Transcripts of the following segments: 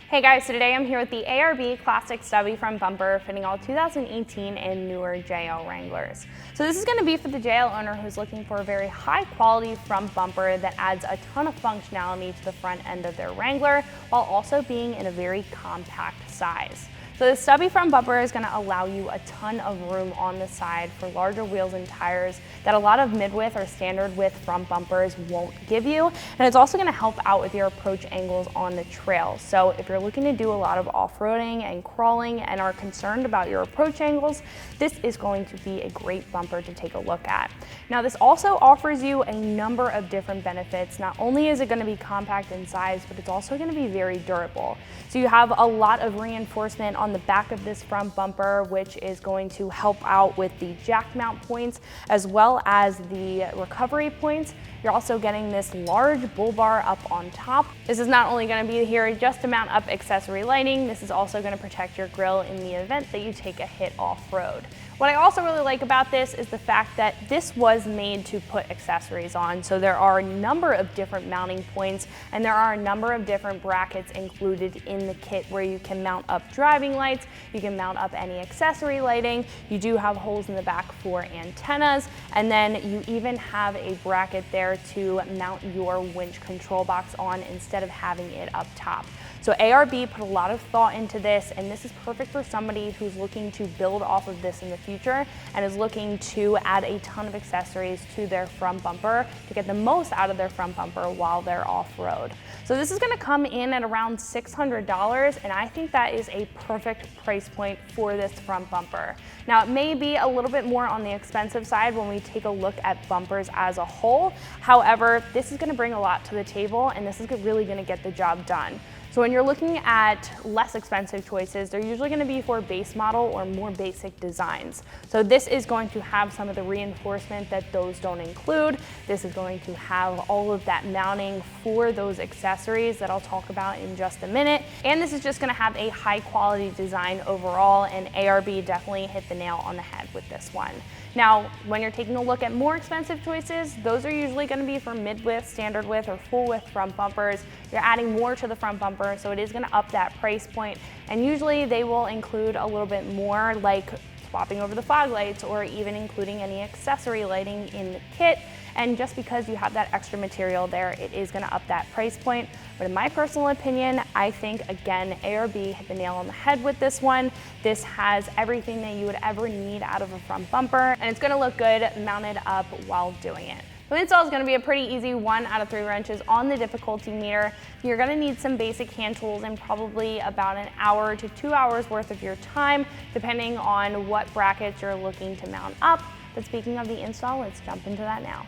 Hey guys, so today I'm here with the ARB Classic Stubby Front Bumper fitting all 2018 and newer JL Wranglers. So this is going to be for the JL owner who's looking for a very high quality front bumper that adds a ton of functionality to the front end of their Wrangler while also being in a very compact size. So the stubby front bumper is going to allow you a ton of room on the side for larger wheels and tires that a lot of mid-width or standard width front bumpers won't give you. And it's also going to help out with your approach angles on the trail. So if you're looking to do a lot of off-roading and crawling and are concerned about your approach angles, this is going to be a great bumper to take a look at. Now this also offers you a number of different benefits. Not only is it going to be compact in size, but it's also going to be very durable. So you have a lot of reinforcement on the back of this front bumper, which is going to help out with the jack mount points as well as the recovery points. You're also getting this large bull bar up on top. This is not only going to be here just to mount up accessory lighting, this is also going to protect your grille in the event that you take a hit off-road. What I also really like about this is the fact that this was made to put accessories on. So there are a number of different mounting points and there are a number of different brackets included in the kit where you can mount up driving lights, you can mount up any accessory lighting, you do have holes in the back for antennas, and then you even have a bracket there to mount your winch control box on instead of having it up top. So ARB put a lot of thought into this, and this is perfect for somebody who's looking to build off of this in the future and is looking to add a ton of accessories to their front bumper to get the most out of their front bumper while they're off-road. So this is going to come in at around $600, and I think that is a perfect price point for this front bumper. Now it may be a little bit more on the expensive side when we take a look at bumpers as a whole. However, this is going to bring a lot to the table, and this is really going to get the job done. So when you're looking at less expensive choices, they're usually going to be for base model or more basic designs. So this is going to have some of the reinforcement that those don't include. This is going to have all of that mounting for those accessories that I'll talk about in just a minute. And this is just going to have a high quality design overall, and ARB definitely hit the nail on the head with this one. Now, when you're taking a look at more expensive choices, those are usually going to be for mid-width, standard width, or full width front bumpers. You're adding more to the front bumper, so it is going to up that price point. And usually they will include a little bit more, like swapping over the fog lights or even including any accessory lighting in the kit. And just because you have that extra material there, it is going to up that price point. But in my personal opinion, I think, again, ARB hit the nail on the head with this one. This has everything that you would ever need out of a front bumper, and it's going to look good mounted up while doing it. The install is going to be a pretty easy 1 out of 3 wrenches on the difficulty meter. You're going to need some basic hand tools and probably about an hour to 2 hours worth of your time, depending on what brackets you're looking to mount up. But speaking of the install, let's jump into that now.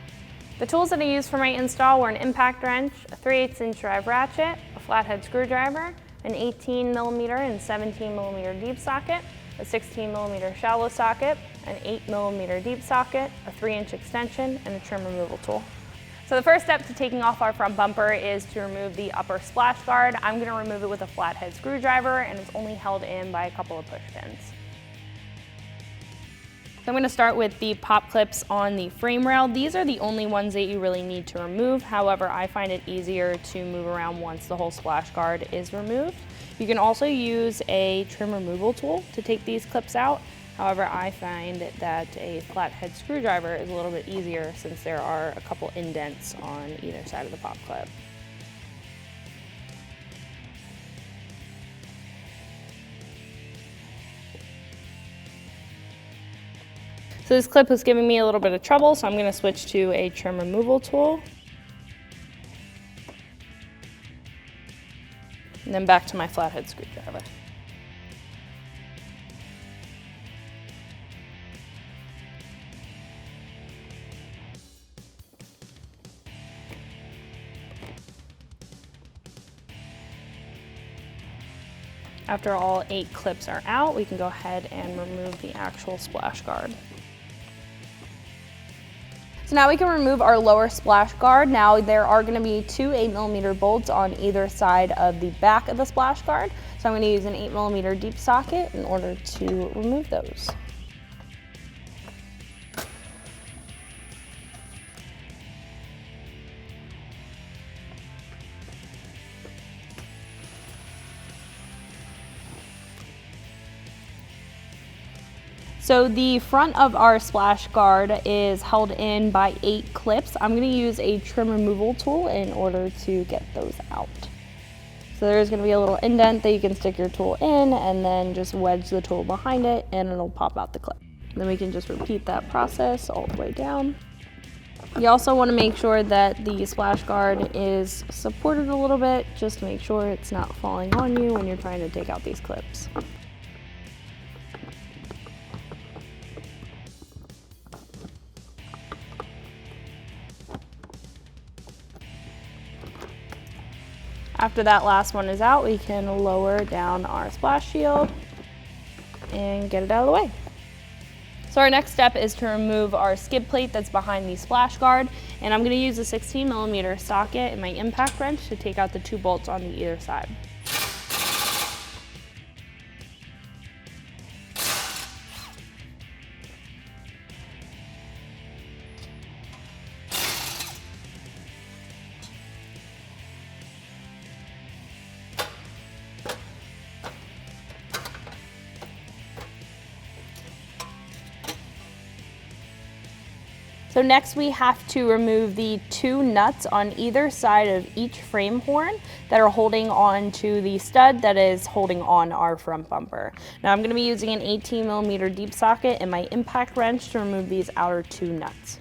The tools that I used for my install were an impact wrench, a 3/8" drive ratchet, a flathead screwdriver, an 18mm and 17mm deep socket, a 16mm shallow socket, an 8mm deep socket, a 3-inch extension, and a trim removal tool. So the first step to taking off our front bumper is to remove the upper splash guard. I'm going to remove it with a flathead screwdriver, and it's only held in by a couple of push pins. So I'm going to start with the pop clips on the frame rail. These are the only ones that you really need to remove. However, I find it easier to move around once the whole splash guard is removed. You can also use a trim removal tool to take these clips out. However, I find that a flathead screwdriver is a little bit easier since there are a couple indents on either side of the pop clip. So this clip was giving me a little bit of trouble, so I'm going to switch to a trim removal tool. And then back to my flathead screwdriver. After all 8 clips are out, we can go ahead and remove the actual splash guard. So now we can remove our lower splash guard. Now there are going to be 2 8mm bolts on either side of the back of the splash guard. So I'm going to use an 8mm deep socket in order to remove those. So the front of our splash guard is held in by 8 clips. I'm going to use a trim removal tool in order to get those out. So there's going to be a little indent that you can stick your tool in and then just wedge the tool behind it and it'll pop out the clip. Then we can just repeat that process all the way down. You also want to make sure that the splash guard is supported a little bit, just to make sure it's not falling on you when you're trying to take out these clips. After that last one is out, we can lower down our splash shield and get it out of the way. So our next step is to remove our skid plate that's behind the splash guard, and I'm going to use a 16mm socket and my impact wrench to take out the 2 bolts on either side. So next we have to remove the 2 nuts on either side of each frame horn that are holding on to the stud that is holding on our front bumper. Now I'm going to be using an 18mm deep socket and my impact wrench to remove these outer 2 nuts.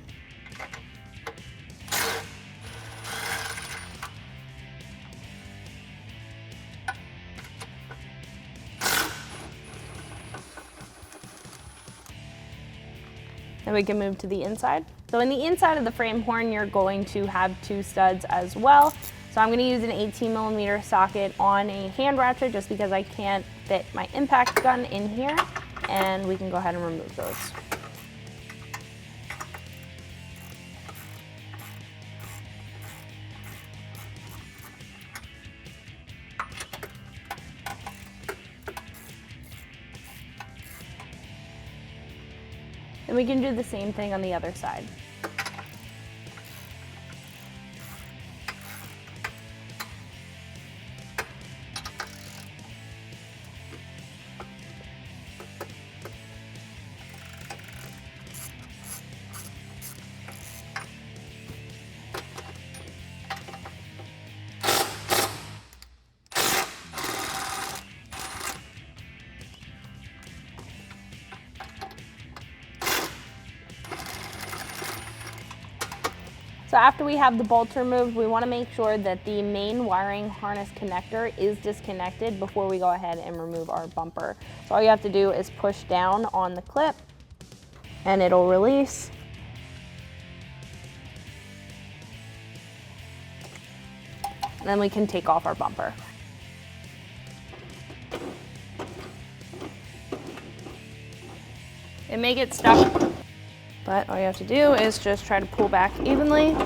Then we can move to the inside. So in the inside of the frame horn, you're going to have 2 studs as well. So I'm going to use an 18mm socket on a hand ratchet just because I can't fit my impact gun in here, and we can go ahead and remove those. And we can do the same thing on the other side. So after we have the bolts removed, we want to make sure that the main wiring harness connector is disconnected before we go ahead and remove our bumper. So all you have to do is push down on the clip and it'll release. And then we can take off our bumper. It may get stuck, but all you have to do is just try to pull back evenly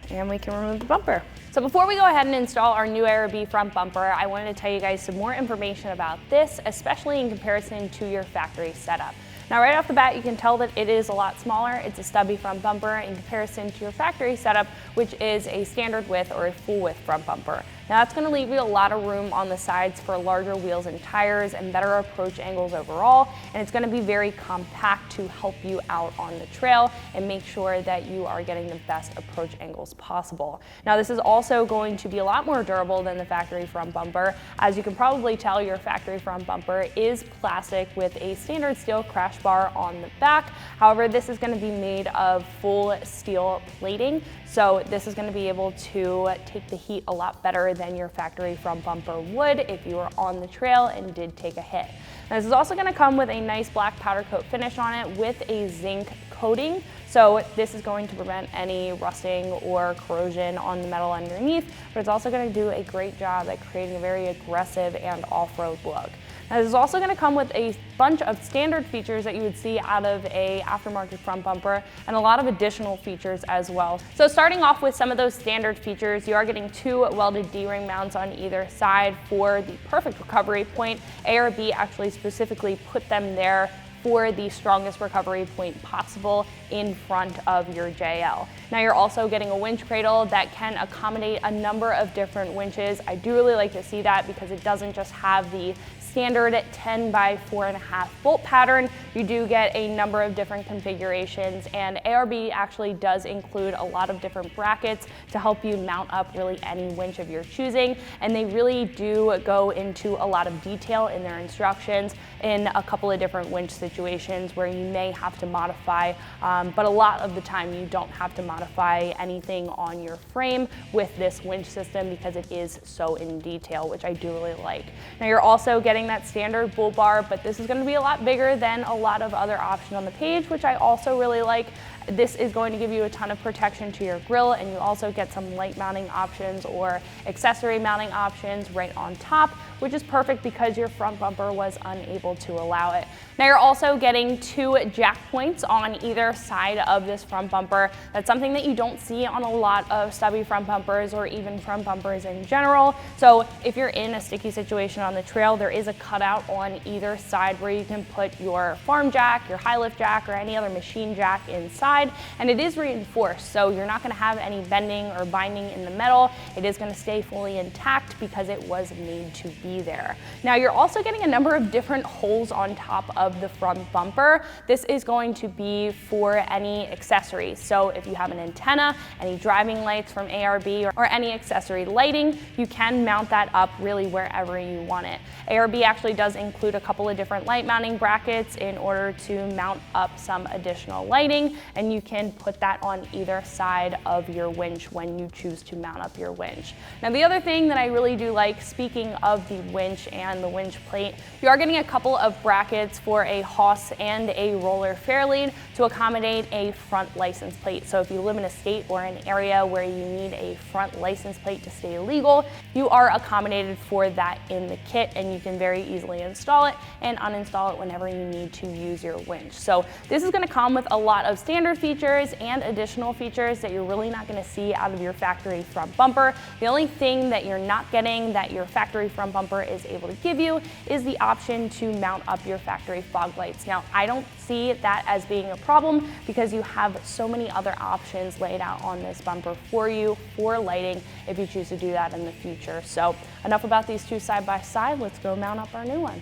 and we can remove the bumper. So before we go ahead and install our new ARB front bumper, I wanted to tell you guys some more information about this, especially in comparison to your factory setup. Now right off the bat, you can tell that it is a lot smaller. It's a stubby front bumper in comparison to your factory setup, which is a standard width or a full width front bumper. Now that's going to leave you a lot of room on the sides for larger wheels and tires and better approach angles overall, and it's going to be very compact to help you out on the trail and make sure that you are getting the best approach angles possible. Now this is also going to be a lot more durable than the factory front bumper. As you can probably tell, your factory front bumper is plastic with a standard steel crash bar on the back. However, this is going to be made of full steel plating, so this is going to be able to take the heat a lot better than your factory front bumper would if you were on the trail and did take a hit. Now, this is also going to come with a nice black powder coat finish on it with a zinc coating, so this is going to prevent any rusting or corrosion on the metal underneath, but it's also going to do a great job at creating a very aggressive and off-road look. Now, this is also going to come with a bunch of standard features that you would see out of a aftermarket front bumper and a lot of additional features as well. So starting off with some of those standard features, you are getting 2 welded D-ring mounts on either side for the perfect recovery point. ARB actually specifically put them there for the strongest recovery point possible in front of your JL. Now you're also getting a winch cradle that can accommodate a number of different winches. I do really like to see that because it doesn't just have the standard 10 by 4.5 bolt pattern. You do get a number of different configurations, and ARB actually does include a lot of different brackets to help you mount up really any winch of your choosing, and they really do go into a lot of detail in their instructions in a couple of different winch situations where you may have to modify, but a lot of the time you don't have to modify anything on your frame with this winch system because it is so in detail, which I do really like. Now you're also getting that standard bull bar, but this is going to be a lot bigger than a lot of other options on the page, which I also really like. This is going to give you a ton of protection to your grill, and you also get some light mounting options or accessory mounting options right on top, which is perfect because your front bumper was unable to allow it. Now you're also getting 2 jack points on either side of this front bumper. That's something that you don't see on a lot of stubby front bumpers or even front bumpers in general. So if you're in a sticky situation on the trail, there is a cutout on either side where you can put your farm jack, your high lift jack, or any other machine jack inside, and it is reinforced, so you're not going to have any bending or binding in the metal. It is going to stay fully intact because it was made to be there. Now you're also getting a number of different holes on top of the front bumper. This is going to be for any accessories. So if you have an antenna, any driving lights from ARB, or any accessory lighting, you can mount that up really wherever you want it. ARB actually does include a couple of different light mounting brackets in order to mount up some additional lighting, and you can put that on either side of your winch when you choose to mount up your winch. Now the other thing that I really do like, speaking of the winch and the winch plate, you are getting a couple of brackets for a Hoss and a roller fairlead to accommodate a front license plate. So if you live in a state or an area where you need a front license plate to stay legal, you are accommodated for that in the kit, and you can very easily install it and uninstall it whenever you need to use your winch. So this is going to come with a lot of standard features and additional features that you're really not going to see out of your factory front bumper. The only thing that you're not getting that your factory front bumper is able to give you is the option to mount up your factory fog lights. Now, I don't see that as being a problem because you have so many other options laid out on this bumper for you for lighting if you choose to do that in the future. So enough about these two side by side. Let's go mount up our new one.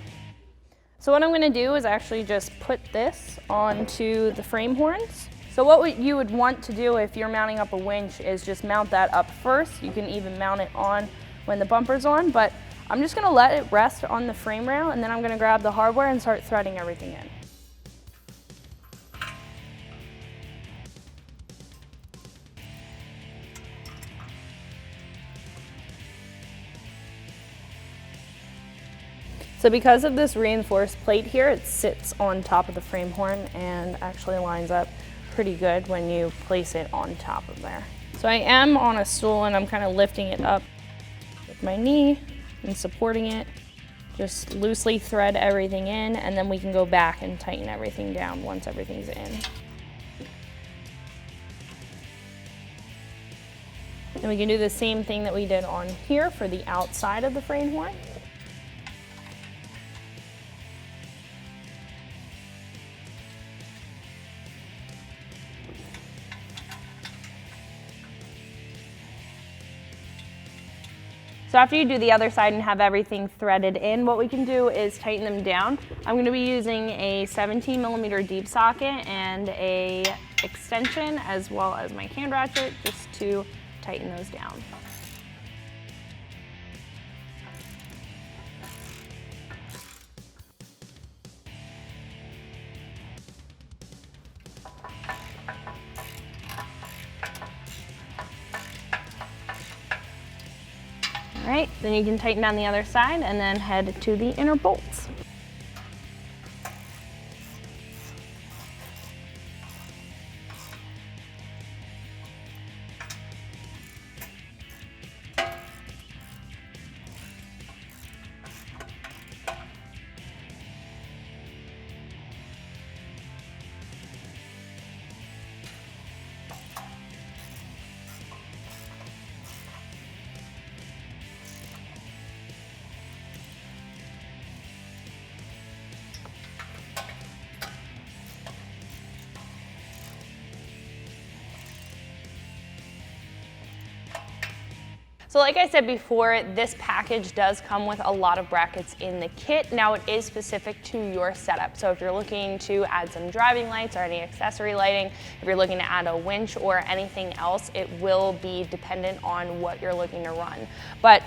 So what I'm going to do is actually just put this onto the frame horns. So what you would want to do if you're mounting up a winch is just mount that up first. You can even mount it on when the bumper's on, but I'm just going to let it rest on the frame rail, and then I'm going to grab the hardware and start threading everything in. So because of this reinforced plate here, it sits on top of the frame horn and actually lines up pretty good when you place it on top of there. So I am on a stool and I'm kind of lifting it up with my knee and supporting it. Just loosely thread everything in, and then we can go back and tighten everything down once everything's in. And we can do the same thing that we did on here for the outside of the frame horn. So after you do the other side and have everything threaded in, what we can do is tighten them down. I'm going to be using a 17mm deep socket and a extension as well as my hand ratchet just to tighten those down. All right, then you can tighten down the other side and then head to the inner bolts. like I said before, this package does come with a lot of brackets in the kit. Now it is specific to your setup. So if you're looking to add some driving lights or any accessory lighting, if you're looking to add a winch or anything else, it will be dependent on what you're looking to run. But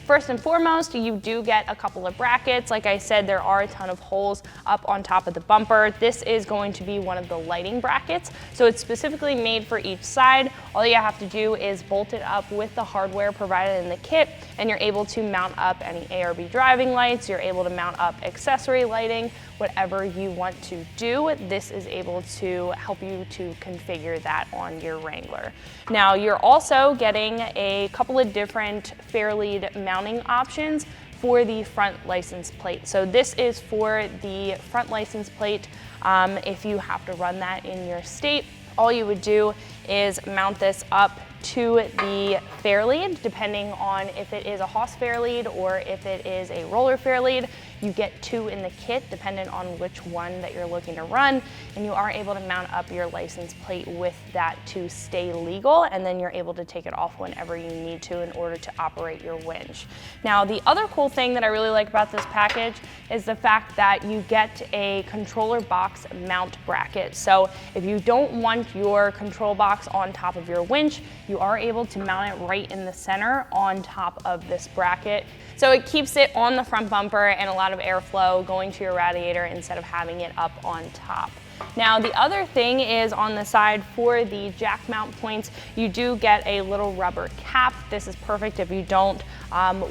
first and foremost, you do get a couple of brackets. Like I said, there are a ton of holes up on top of the bumper. This is going to be one of the lighting brackets. So it's specifically made for each side. All you have to do is bolt it up with the hardware provided in the kit, and you're able to mount up any ARB driving lights. You're able to mount up accessory lighting, whatever you want to do. This is able to help you to configure that on your Wrangler. Now, you're also getting a couple of different fair lead mounting options for the front license plate. So this is for the front license plate. If you have to run that in your state, all you would do is mount this up to the fair lead, depending on if it is a Haas fair lead or if it is a roller fair lead. You get two in the kit, depending on which one that you're looking to run, and you are able to mount up your license plate with that to stay legal, and then you're able to take it off whenever you need to in order to operate your winch. Now, the other cool thing that I really like about this package is the fact that you get a controller box mount bracket. So if you don't want your control box on top of your winch, you are able to mount it right in the center on top of this bracket. So it keeps it on the front bumper and a lot of airflow going to your radiator instead of having it up on top. Now, the other thing is on the side for the jack mount points, you do get a little rubber cap. This is perfect if you don't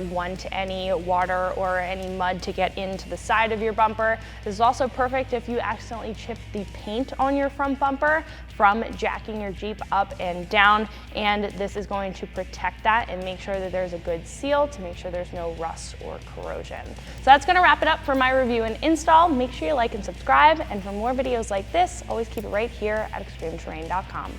want any water or any mud to get into the side of your bumper. This is also perfect if you accidentally chip the paint on your front bumper from jacking your Jeep up and down, and this is going to protect that and make sure that there's a good seal to make sure there's no rust or corrosion. So that's going to wrap it up for my review and install. Make sure you like and subscribe, and for more videos like this, always keep it right here at ExtremeTerrain.com.